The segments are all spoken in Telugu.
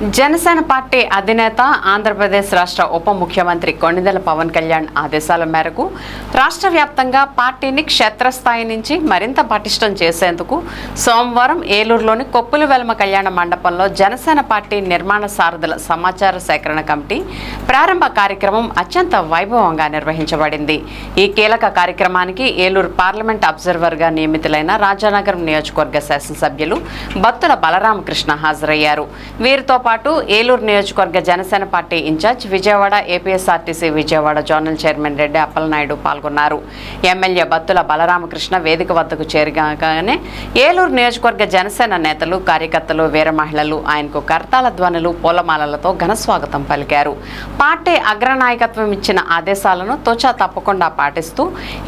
జనసేన పార్టీ అధినేత ఆంధ్రప్రదేశ్ రాష్ట్ర ఉప ముఖ్యమంత్రి కొణిదెల పవన్ కళ్యాణ్ ఆదేశాల మేరకు రాష్ట్ర వ్యాప్తంగా పార్టీని క్షేత్రస్థాయి నుంచి మరింత పటిష్టం చేసేందుకు సోమవారం ఏలూరులోని కొప్పుల వెల్మ కళ్యాణ మండపంలో జనసేన పార్టీ నిర్మాణ సారథుల సమాచార సేకరణ కమిటీ ప్రారంభ కార్యక్రమం అత్యంత వైభవంగా నిర్వహించబడింది. ఈ కీలక కార్యక్రమానికి ఏలూరు పార్లమెంట్ అబ్జర్వర్గా నియమితులైన రాజానగరం నియోజకవర్గ శాసనసభ్యులు బత్తుల బలరామకృష్ణ హాజరయ్యారు. వీరితో పాటు ఏలూరు నియోజకవర్గ Janasena party incharge Vijayawada APSRTC Vijayawada zonal chairman Reddy Appalanaidu పాల్గొన్నారు. ఎమ్మెల్యే బత్తుల బలరామకృష్ణ వేదిక వద్దకు చేరగానే ఏలూరు నియోజకవర్గ జనసేన నేతలు, కార్యకర్తలు, వీర మహిళలు ఆయనకు కర్తాల ధ్వనులు, పూలమాలలతో ఘనస్వాగతం పలికారు. పార్టీ అగ్రనాయకత్వం ఇచ్చిన ఆదేశాలను తోచా తప్పకుండా పాటిస్తూ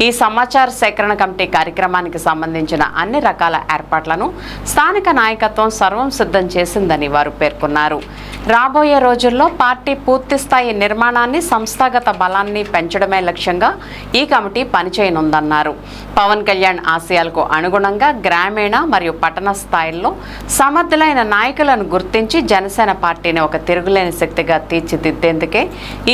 ఈ సమాచార సేకరణ కమిటీ కార్యక్రమానికి సంబంధించిన అన్ని రకాల ఏర్పాట్లను స్థానిక నాయకత్వం సర్వం సిద్ధం చేసిందని వారు పేర్కొన్నారు. రాబోయే రోజుల్లో పార్టీ పూర్తిస్థాయి నిర్మాణాన్ని, సంస్థాగత బలాన్ని పెంచడమే లక్ష్యంగా ఈ కమిటీ పనిచేయనుందన్నారు. పవన్ కళ్యాణ్ ఆశయాలకు అనుగుణంగా గ్రామీణ మరియు పట్టణ స్థాయిల్లో సమర్థులైన నాయకులను గుర్తించి జనసేన పార్టీని ఒక తిరుగులేని శక్తిగా తీర్చిదిద్దేందుకే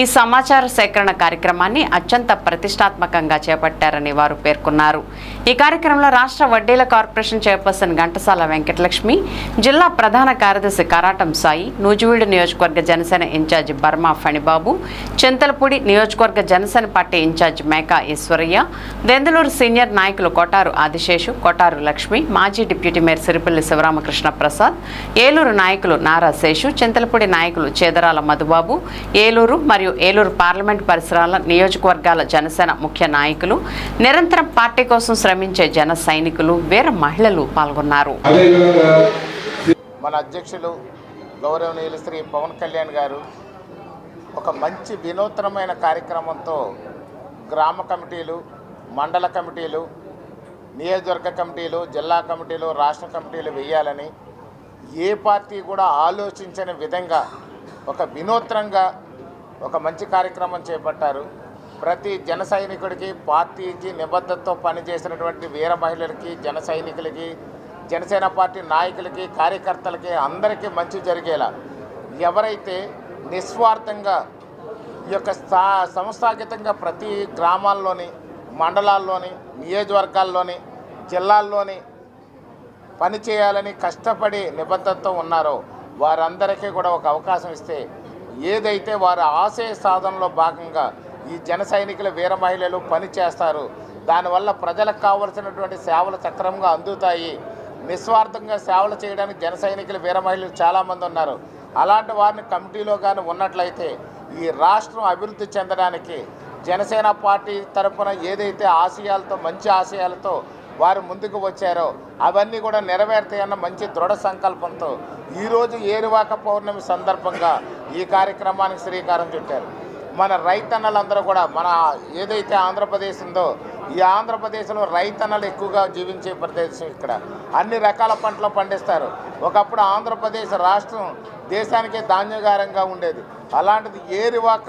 ఈ సమాచార సేకరణ కార్యక్రమాన్ని అత్యంత ప్రతిష్టాత్మకంగా చేపట్టారని వారు పేర్కొన్నారు. ఈ కార్యక్రమంలో రాష్ట్ర వడ్డీల కార్పొరేషన్ చైర్పర్సన్ ఘంటసాల వెంకటలక్ష్మి, జిల్లా ప్రధాన కార్యదర్శి కరాటం సాయి, నూజివీడు నియోజకవర్గ జనసేన ఇన్ఛార్జి బర్మా ఫణిబాబు, చింతలపూడి నియోజకవర్గ Janasena party incharge Meka Eswaraiah, Denduluru senior నాయకులు కొటారు ఆదిశేషు, కొటారు లక్ష్మి, మాజీ డిప్యూటీ మేయర్ సిరిపల్లి శివరామకృష్ణ ప్రసాద్, ఏలూరు నాయకులు నారా శేషు, చింతలపూడి నాయకులు చేదరాల మధుబాబు, ఏలూరు మరియు ఏలూరు పార్లమెంట్ పరిసరాల నియోజకవర్గాల జనసేన ముఖ్య నాయకులు, నిరంతరం పార్టీ కోసం శ్రమించే జన సైనికులు, వీర మహిళలు పాల్గొన్నారు. మన అధ్యక్షులు గౌరవనీయులు శ్రీ పవన్ కళ్యాణ్ గారు ఒక మంచి వినూత్నమైన కార్యక్రమంతో గ్రామ కమిటీలు, మండల కమిటీలు, నియోజకవర్గ కమిటీలు, జిల్లా కమిటీలు, రాష్ట్ర కమిటీలు వేయాలని ఏ పార్టీ కూడా ఆలోచించని విధంగా ఒక వినూత్నంగా ఒక మంచి కార్యక్రమం చేపట్టారు. ప్రతి జన సైనికుడికి, పార్టీకి నిబద్ధతతో పనిచేసినటువంటి వీర మహిళలకి, జన సైనికులకి, జనసేన పార్టీ నాయకులకి, కార్యకర్తలకి అందరికీ మంచి జరిగేలా ఎవరైతే నిస్వార్థంగా ఈ యొక్క సంస్థాగతంగా ప్రతి గ్రామాల్లోని, మండలాల్లోని, నియోజకవర్గాల్లోని, జిల్లాల్లోని పనిచేయాలని కష్టపడి నిబద్ధతతో ఉన్నారో వారందరికీ కూడా ఒక అవకాశం ఇస్తే ఏదైతే వారి ఆశయ సాధనలో భాగంగా ఈ జన సైనికుల వీర మహిళలు పనిచేస్తారు. దానివల్ల ప్రజలకు కావలసినటువంటి సేవలు సక్రమంగా అందుతాయి. నిస్వార్థంగా సేవలు చేయడానికి జన సైనికుల వీర మహిళలు చాలామంది ఉన్నారు. అలాంటి వారిని కమిటీలో కానీ ఉన్నట్లయితే ఈ రాష్ట్రం అభివృద్ధి చెందడానికి జనసేన పార్టీ తరఫున ఏదైతే ఆశయాలతో, మంచి ఆశయాలతో వారు ముందుకు వచ్చారో అవన్నీ కూడా నెరవేరుతాయన్న మంచి దృఢ సంకల్పంతో ఈరోజు ఏరువాక పౌర్ణమి సందర్భంగా ఈ కార్యక్రమానికి శ్రీకారం చుట్టారు. మన రైతన్నలందరూ కూడా, మన ఏదైతే ఆంధ్రప్రదేశ్ ఉందో ఈ ఆంధ్రప్రదేశ్లో రైతన్నలు ఎక్కువగా జీవించే ప్రదేశం. ఇక్కడ అన్ని రకాల పంటలు పండిస్తారు. ఒకప్పుడు ఆంధ్రప్రదేశ్ రాష్ట్రం దేశానికే ధాన్యగారంగా ఉండేది. అలాంటిది ఏరువాక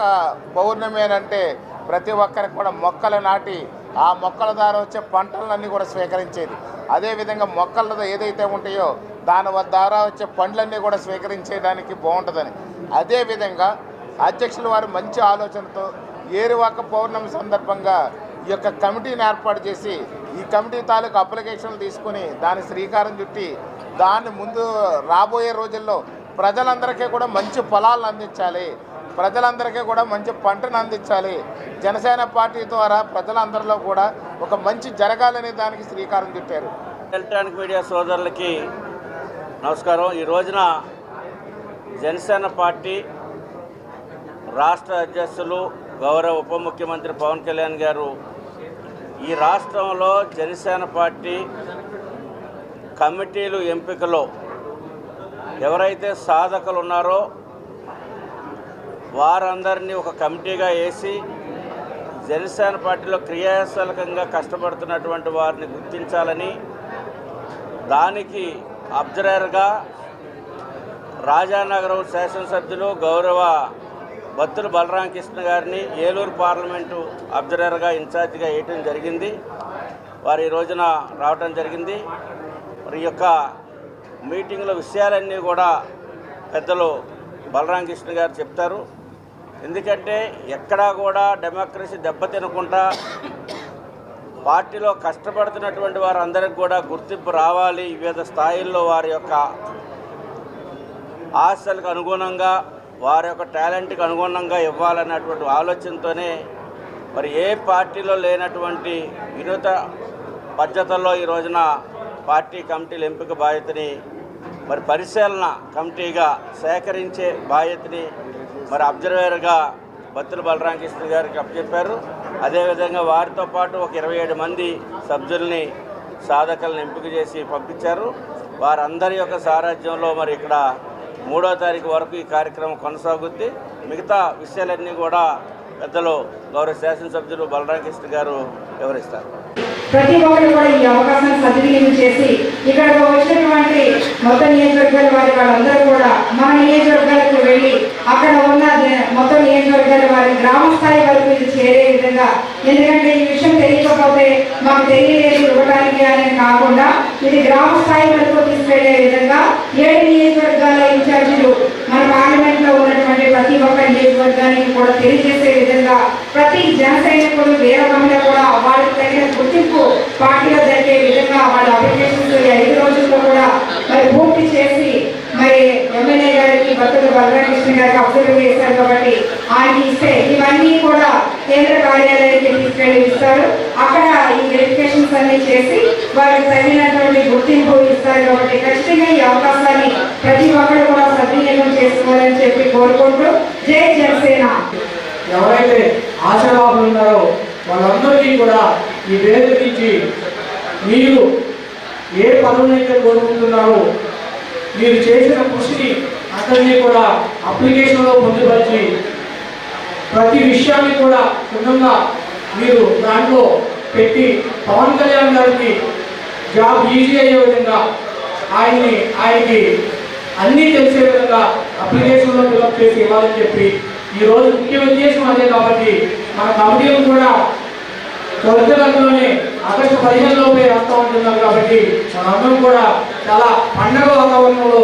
పౌర్ణమి అంటే ప్రతి ఒక్కరికి కూడా మొక్కలు నాటి ఆ మొక్కల ద్వారా వచ్చే పంటలన్నీ కూడా స్వీకరించేది. అదేవిధంగా మొక్కలు ఏదైతే ఉంటాయో దాని ద్వారా వచ్చే పండ్లన్నీ కూడా స్వీకరించేయడానికి బాగుంటుందని, అదేవిధంగా అధ్యక్షుల వారు మంచి ఆలోచనతో ఏరువాక పౌర్ణమి సందర్భంగా ఈ యొక్క కమిటీని ఏర్పాటు చేసి ఈ కమిటీ తాలూకు అప్లికేషన్లు తీసుకుని దాని శ్రీకారం చుట్టి దాన్ని ముందు రాబోయే రోజుల్లో ప్రజలందరికీ కూడా మంచి ఫలాలను అందించాలి, ప్రజలందరికీ కూడా మంచి పంటను అందించాలి. జనసేన పార్టీ ద్వారా ప్రజలందరిలో కూడా ఒక మంచి జరగాలనే దానికి శ్రీకారం చుట్టారు. ఎలక్ట్రానిక్ మీడియా సోదరులకి నమస్కారం. ఈ రోజున జనసేన పార్టీ రాష్ట్ర అధ్యక్షులు గౌరవ ఉప ముఖ్యమంత్రి పవన్ కళ్యాణ్ గారు ఈ రాష్ట్రంలో జనసేన పార్టీ కమిటీలు ఎంపికలో ఎవరైతే సాధకులు ఉన్నారో వారందరినీ ఒక కమిటీగా వేసి జనసేన పార్టీలో క్రియాశీలకంగా కష్టపడుతున్నటువంటి వారిని గుర్తించాలని, దానికి అబ్జర్వర్గా రాజానగరం శాసనసభ్యులు గౌరవ బత్తుల బలరామకృష్ణ గారిని ఏలూరు పార్లమెంటు అబ్జర్వర్గా ఇన్ఛార్జిగా వేయటం జరిగింది. వారు ఈ రోజున రావటం జరిగింది. మరి యొక్క మీటింగ్లో విషయాలన్నీ కూడా పెద్దలు బలరాం కృష్ణ గారు చెప్తారు. ఎందుకంటే ఎక్కడా కూడా డెమోక్రసీ దెబ్బతినకుండా పార్టీలో కష్టపడుతున్నటువంటి వారందరికీ కూడా గుర్తింపు రావాలి, వివిధ స్థాయిల్లో వారి యొక్క ఆశలకు అనుగుణంగా వారి యొక్క టాలెంట్కి అనుగుణంగా ఇవ్వాలన్నటువంటి ఆలోచనతోనే మరి ఏ పార్టీలో లేనటువంటి వినూత పద్ధతుల్లో ఈ రోజున పార్టీ కమిటీల ఎంపిక బాధ్యతని మరి పరిశీలన కమిటీగా సేకరించే బాధ్యతని మరి అబ్జర్వర్గా బత్తుల బలరాం కృష్ణ గారికి అప్పచెప్పారు. అదేవిధంగా వారితో పాటు ఒక 27 మంది సభ్యుల్ని సాధకులను ఎంపిక చేసి పంపించారు. వారందరి యొక్క సారథ్యంలో మరి ఇక్కడ 3వ తారీఖు వరకు ఈ కార్యక్రమం కొనసాగుద్ది. మిగతా విషయాలన్నీ కూడా పెద్దలు గౌరవ శాసనసభ్యులు బలరాం కృష్ణ గారు వివరిస్తారు. ప్రతి ఒక్కరు కూడా ఈ అవకాశాన్ని సద్వినియోగం చేసి ఇక్కడ వచ్చినటువంటి మొత్తం నియోజకవర్గాల వాళ్ళందరూ కూడా మన నియోజకవర్గాలకు వెళ్ళి అక్కడ ఉన్న మొత్తం నియోజకవర్గాల వారి గ్రామ స్థాయి వరకు ఇది చేరే విధంగా, ఎందుకంటే ఈ విషయం తెలియకపోతే మాకు తెలియలేదు ఇవ్వడానికి అనేది కాకుండా ఇది గ్రామ స్థాయి వరకు తీసుకెళ్లే విధంగా 7 నియోజకవర్గాల ఇన్ఛార్జీలు మన పార్లమెంట్ లో ఉన్నటువంటి ప్రతి ఒక్క నియోజకవర్గానికి కూడా తెలియజేసే విధంగా ప్రతి జన సైనికుడు వీర మహిళ కూడా వాళ్ళకి తగిన గుర్తింపు పార్టీలో జరిగే విధంగా వాళ్ళ అప్లికేషన్స్ 5 రోజుల్లో కూడా మరి పూర్తి చేసి మరి ఎమ్మెల్యే గారికి బత్తుల బలరాం కృష్ణ గారికి అబ్జర్వ్ చేశారు కాబట్టి ఆయనకి ఇస్తే ఇవన్నీ కూడా కేంద్ర కార్యాలయానికి తీసుకెళ్లి ఇస్తారు. అక్కడ ఈ వెరిఫికేషన్స్ అన్ని చేసి వారికి తగినటువంటి గుర్తింపు ఇస్తారు. కాబట్టి ఖచ్చితంగా ఈ అవకాశాన్ని ప్రతి ఒక్కరు కూడా సద్వినియోగం చేసుకోవాలని చెప్పి కోరుకుంటూ జై జనసేన. ఎవరైతే ఆశావాహులు ఉన్నారో వాళ్ళందరికీ కూడా ఈ వేదిక నుంచి మీరు ఏ పదవునైతే కోరుకుంటున్నారో మీరు చేసిన కృషిని అందరినీ కూడా అప్లికేషన్లో పొందుపరిచి ప్రతి విషయాన్ని కూడా క్షుణ్ణంగా మీరు దాంట్లో పెట్టి పవన్ కళ్యాణ్ గారికి జాబ్ ఈజీ అయ్యే విధంగా ఆయనకి అన్నీ తెలిసే విధంగా అప్లికేషన్లో ఫిల్అప్ చేసి ఇవ్వాలని చెప్పి ఈరోజు ముఖ్య ఉద్దేశం అదే. కాబట్టి మన కమిటీలు కూడా త్వరలోనే ఆగస్టు 15లోపే వస్తూ ఉంటున్నారు. కాబట్టి మనందరం కూడా చాలా పండగ వాతావరణంలో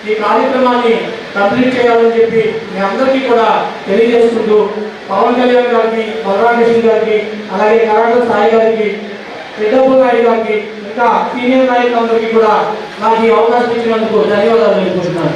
ఈ కార్యక్రమాన్ని కంప్లీట్ చేయాలని చెప్పి మీ అందరికీ కూడా తెలియజేసుకుంటూ పవన్ కళ్యాణ్ గారికి, బలరాం కృష్ణ గారికి, అలాగే కరాట సాయి గారికి, పెద్దప్ప నాయుడు గారికి, ఇంకా సీనియర్ నాయకులందరికీ కూడా నాకు ఈ అవకాశం ఇచ్చినందుకు ధన్యవాదాలు తెలుపుకుంటున్నాను.